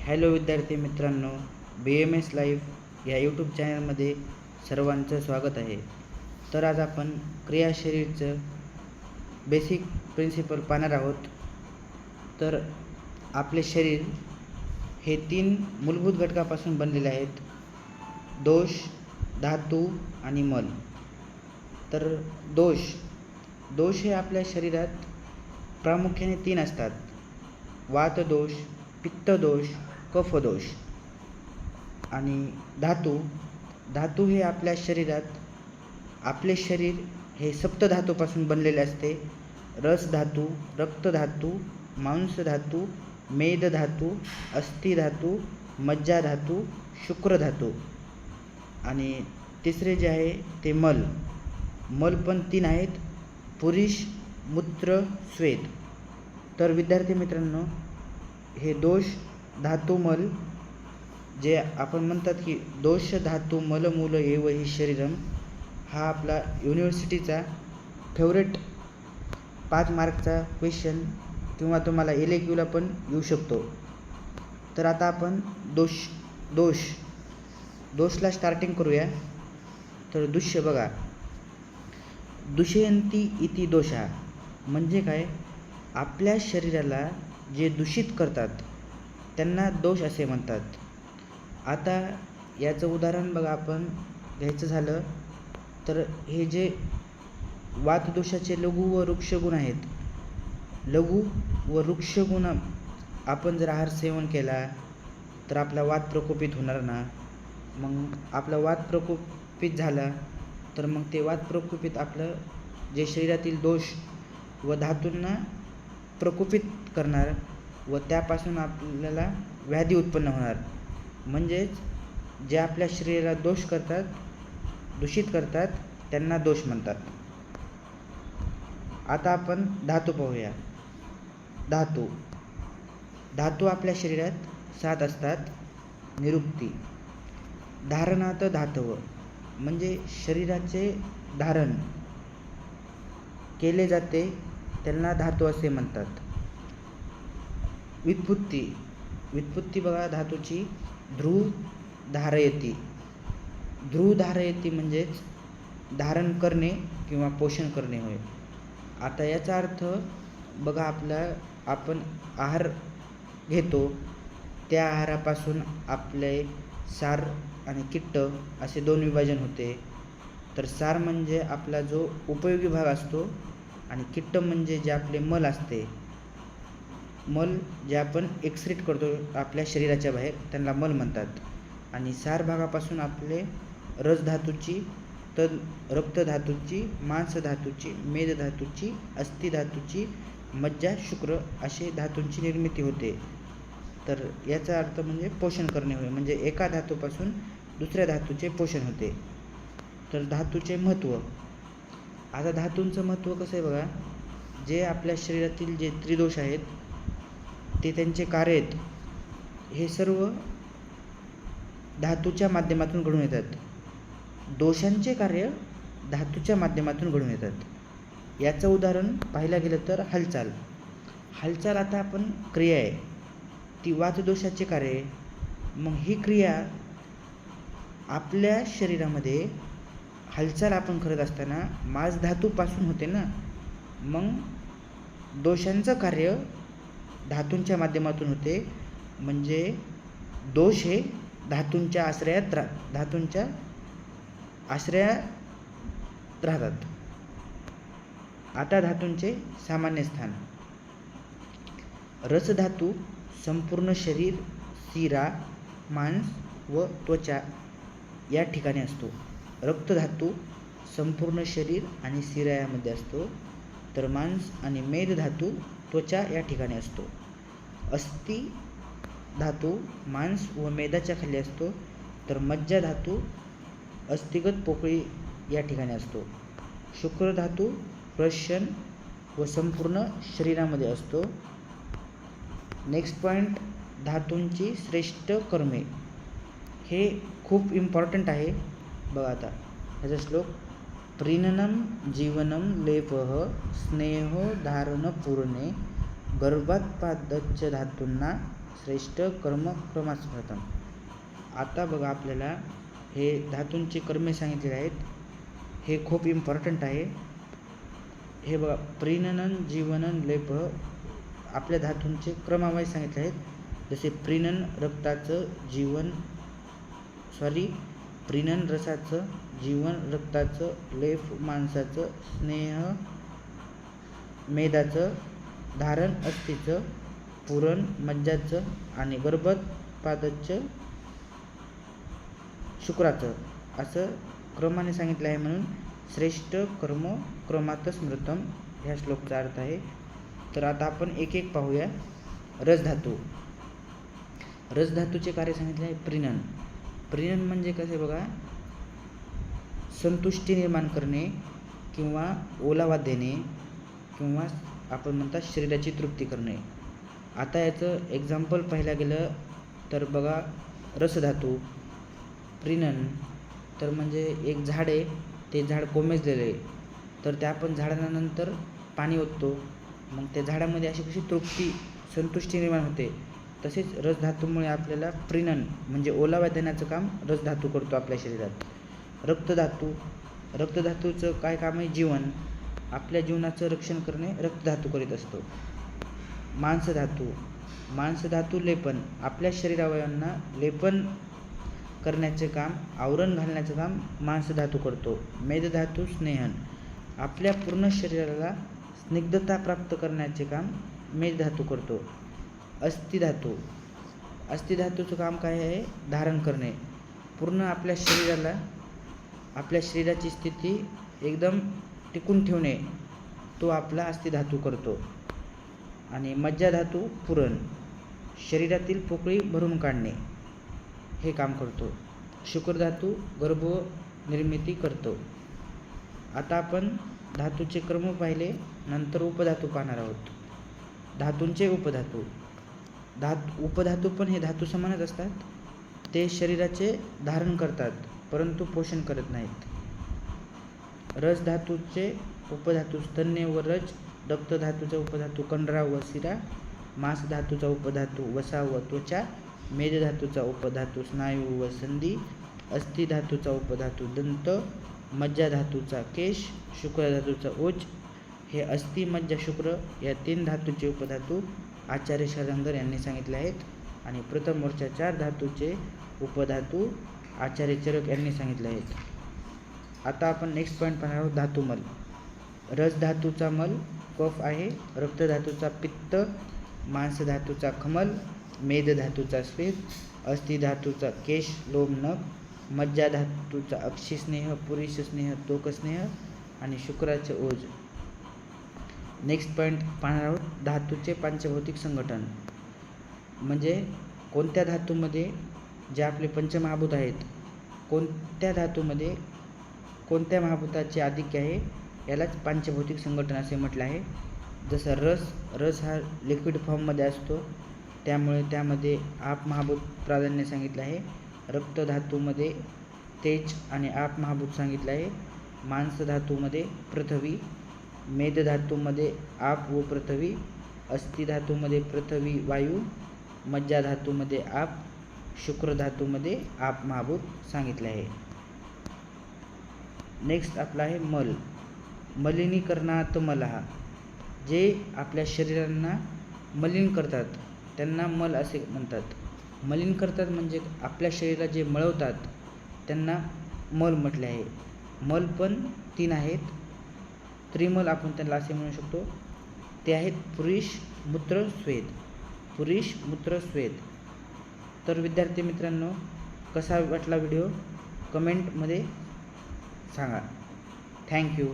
Hello विद्यार्थी मित्रांनो, BMS live या यूट्यूब चॅनलमध्ये सर्वांचं स्वागत आहे. तर आज आपण क्रियाशरीरचं बेसिक प्रिन्सिपल पाहणार आहोत. तर आपले शरीर हे 3 मूलभूत घटकापासून बनलेले आहेत: दोष, धातू आणि मल. तर दोष हे आपल्या शरीरात प्रामुख्याने 3 असतात: वातदोष, पित्तदोष, कफदोष. आणि धातू हे आपल्या शरीरात, आपले शरीर हे सप्तधातूपासून बनलेले असते: रसधातू, रक्तधातू, मांसधातू, मेदधातू, अस्थिधातू, मज्जाधातू, शुक्रधातू. आणि तिसरे जे आहे ते मल पण 3 आहेत: पुरुष, मूत्र, स्वेद. तर विद्यार्थी मित्रांनो, हे दोष, धातू, मल जे आपण म्हणतात की दोष धातू मल मूल एव हि शरीरम, हा आपला युनिव्हर्सिटीचा फेवरेट 5 मार्कचा क्वेश्चन किंवा तुम्हाला LAQला पण येऊ शकतो. तर आता आपण दोषला स्टार्टिंग करूया. तर दुष्य बघा, दूषयन्ति इति दोषा म्हणजे काय? आपल्या शरीराला जे दूषित करतात त्यांना दोष असे म्हणतात. आता याचं उदाहरण बघा, आपण घ्यायचं झालं तर हे जे वातदोषाचे लघु व वृक्ष गुण आहेत, लघु व वृक्ष गुण आपण जर आहार सेवन केला तर आपला वात प्रकोपित होणार ना. मग आपला वात प्रकोपित झाला तर मग ते वात प्रकोपित आपलं जे शरीरातील दोष व धातूंना प्रकोपित करणार व त्यापासून आपल्याला व्याधी उत्पन्न होणार. म्हणजेच जे आपल्या शरीराला दोष करतात, दूषित करतात, त्यांना दोष म्हणतात. आता आपण धातू पाहूया. धातू आपल्या शरीरात 7 असतात. निरुक्ती, धारणात धातव म्हणजे शरीराचे धारण केले जाते, त्यांना धातू असे म्हणतात. व्युत्पत्ती बघा धातूची, ध्रुव धारयती म्हणजेच धारण करणे किंवा पोषण करणे होय. आता याचा अर्थ बघा, आपण आहार घेतो, त्या आहारापासून आपले सार आणि किट्ट असे 2 विभाजन होते. तर सार म्हणजे आपला जो उपयोगी भाग असतो आणि किट्ट म्हणजे जे आपले मल असते, मल जे आपण एक्सक्रीट करतो आपल्या शरीराच्या बाहेर, त्यांना मल म्हणतात. आणि सार भागापासून आपले रसधातूची, रक्तधातूची, मांसधातूची, मेदधातूची, अस्थिधातूची, मज्जा, शुक्र असे धातूंची निर्मिती होते. तर याचा अर्थ म्हणजे पोषण करणे होय, म्हणजे एका धातूपासून दुसऱ्या धातूचे पोषण होते. तर धातूचे महत्त्व. आता धातूंचं महत्त्व कसं आहे बघा, जे आपल्या शरीरातील जे त्रिदोष आहेत ते त्यांचे कार्य आहेत, हे सर्व धातूच्या माध्यमातून घडून येतात. दोषांचे कार्य धातूच्या माध्यमातून घडून येतात. याचं उदाहरण पाहायला गेलं तर हालचाल आता आपण क्रिया आहे, ती वातदोषाचे कार्य आहे. मग ही क्रिया आपल्या शरीरामध्ये हालचाल आपण करत असताना मांस धातूपासून होते ना. मग दोषांचं कार्य धातूंच्या माध्यमातून होते, म्हणजे दोष हे धातूंच्या आश्रयात राहतात. आता धातूंचे सामान्य स्थान. रसधातू संपूर्ण शरीर, शिरा, मांस व त्वचा या ठिकाणी असतो. रक्तधातू संपूर्ण शरीर आणि शिरा यामध्ये असतो. तर मांस आणि मेदधातू त्वचा या ठिकाणी असतो. अस्थि धातू मांस व मेदाच्या खाली असतो. तर मज्जा धातू अस्थिगत पोकळी या ठिकाणी असतो. शुक्र धातू प्रशन व संपूर्ण शरीरामध्ये असतो. नेक्स्ट पॉईंट, धातूंची श्रेष्ठ कर्मे. हे खूप इम्पॉर्टंट आहे बघा. आता ह्याचा श्लोक, प्रीणनं जीवनं लेपः स्नेहो धारण पूर्णे गर्भात्पादच्च धातूंना श्रेष्ठ कर्म क्रमात स्मृतम. आता बघा आपल्याला हे धातूंचे कर्मे सांगितलेले आहेत. हे खूप इम्पॉर्टंट आहे. हे बघा प्रीणन जीवनन लेप आपल्या धातूंचे क्रमावाईज सांगितले आहेत. जसे प्रीणन रक्ताचं प्रीणन रसाचं, जीवन रक्ताचं, लेप मांसाचं, स्नेह मेदाचं, धारण अस्थिचं, पुरण मज्जाचं आणि गर्भोत्पादाचं शुक्राचं असं क्रमाने सांगितलं आहे. म्हणून श्रेष्ठ कर्म क्रमात स्मृतम ह्या श्लोकचा अर्थ आहे. तर आता आपण एक एक पाहूया. रसधातूचे कार्य सांगितले आहे. प्रीणन म्हणजे कसे बघा, संतुष्टी निर्माण करणे किंवा ओलावा देणे किंवा आपण म्हणतात शरीराची तृप्ती करणे. आता याचं एक्झाम्पल पाहायला गेलं तर बघा, रसधातू प्रीणन तर म्हणजे एक झाड आहे, ते झाड कोमेजलेलं आहे, तर त्या आपण झाडानंतर पाणी ओततो, मग त्या झाडामध्ये अशी कशी तृप्ती संतुष्टी निर्माण होते. तसेच रसधातूमुळे आपल्याला प्रीणन म्हणजे ओलावा देण्याचं काम रसधातू करतो आपल्या शरीरात. रक्तधातूचं काय काम आहे? जीवन, आपल्या जीवनाचं रक्षण करणे रक्तधातू करीत असतो. मांसधातू लेपन, आपल्या शरीरावयांना लेपन करण्याचे काम, आवरण घालण्याचं काम मांसधातू करतो. मेदधातू स्नेहन, आपल्या पूर्ण शरीराला स्निग्धता प्राप्त करण्याचे काम मेदधातू करतो. अस्थिधातूचं काम काय आहे? धारण करणे, पूर्ण आपल्या शरीराची स्थिती एकदम टिकून ठेवणे, तो आपला अस्थिधातू करतो. आणि मज्जाधातू पुरण, शरीरातील पोकळी भरून काढणे हे काम करतो. शुक्रधातू गर्भनिर्मिती करतो. आता आपण धातूचे क्रम पाहिले, नंतर उपधातू पाहणार आहोत. धातूंचे उपधातू पण हे धातू समानच असतात. ते शरीराचे धारण करतात परंतु पोषण करत नाहीत. रसधातूचे उपधातू स्तन्य व रज, रक्तधातूचा उपधातू कंडरा व शिरा, मांसधातूचा उपधातू वसा व त्वचा, मेदधातूचा उपधातू स्नायू व संधी, अस्थिधातूचा उपधातू दंत, मज्जाधातूचा केश, शुक्रधातूचा ओज. हे अस्थि, मज्जा, शुक्र या 3 धातूचे उपधातू आचार्य शरंगर यांनी सांगितले आहेत. आणि प्रथम वरच्या 4 धातूचे उपधातू आचार्य चरक यांनी सांगितले आहेत. आता आपण नेक्स्ट पॉईंट पाहणार आहोत. धातुमल. रसधातूचा मल कफ आहे, रक्तधातूचा पित्त, मांसधातूचा खमल, मेदधातूचा स्वेद, अस्थिधातूचा केश लोम नख, मज्जाधातूचा अक्षिस्नेह, पुरीशस्नेह, तोकस्नेह आणि शुक्राचे ओज. नेक्स्ट पॉईंट पाहणार आहोत. धातूचे पंचभौतिक संघटन म्हणजे कोणत्या धातूमध्ये जे आपले पंचमहाभूत आहेत, कोणत्या धातूमध्ये कोणत्या महाभूताचे आधिक्य आहे, यालाच पंचभौतिक संघटन असे म्हटले आहे. जसं रस हा लिक्विड फॉर्ममध्ये असतो, त्यामुळे त्यामध्ये आप महाभूत प्राधान्य सांगितलं आहे. रक्तधातूमध्ये तेज आणि आप महाभूत सांगितलं आहे. मांसधातूमध्ये पृथ्वी, मेदधातूमध्ये आप व पृथ्वी, अस्थिधातूमध्ये पृथ्वी वायू, मज्जाधातूमध्ये आप, शुक्रधातूमध्ये आप महाभूत सांगितले आहे. नेक्स्ट आपला आहे मल. मलिनीकरणात मलहा, जे आपल्या शरीरांना मलिन करतात त्यांना मल असे म्हणतात. मलिन करतात म्हणजे आपल्या शरीराला जे मळवतात त्यांना मल म्हटले आहे. मल पण 3 आहेत. त्रिमल आपण त्यांना असे म्हणू शकतो. ते आहेत पुरीश, मूत्र, स्वेद. तर विद्यार्थी मित्रांनो, कसा वाटला व्हिडिओ कमेंटमध्ये सांगा. थँक्यू.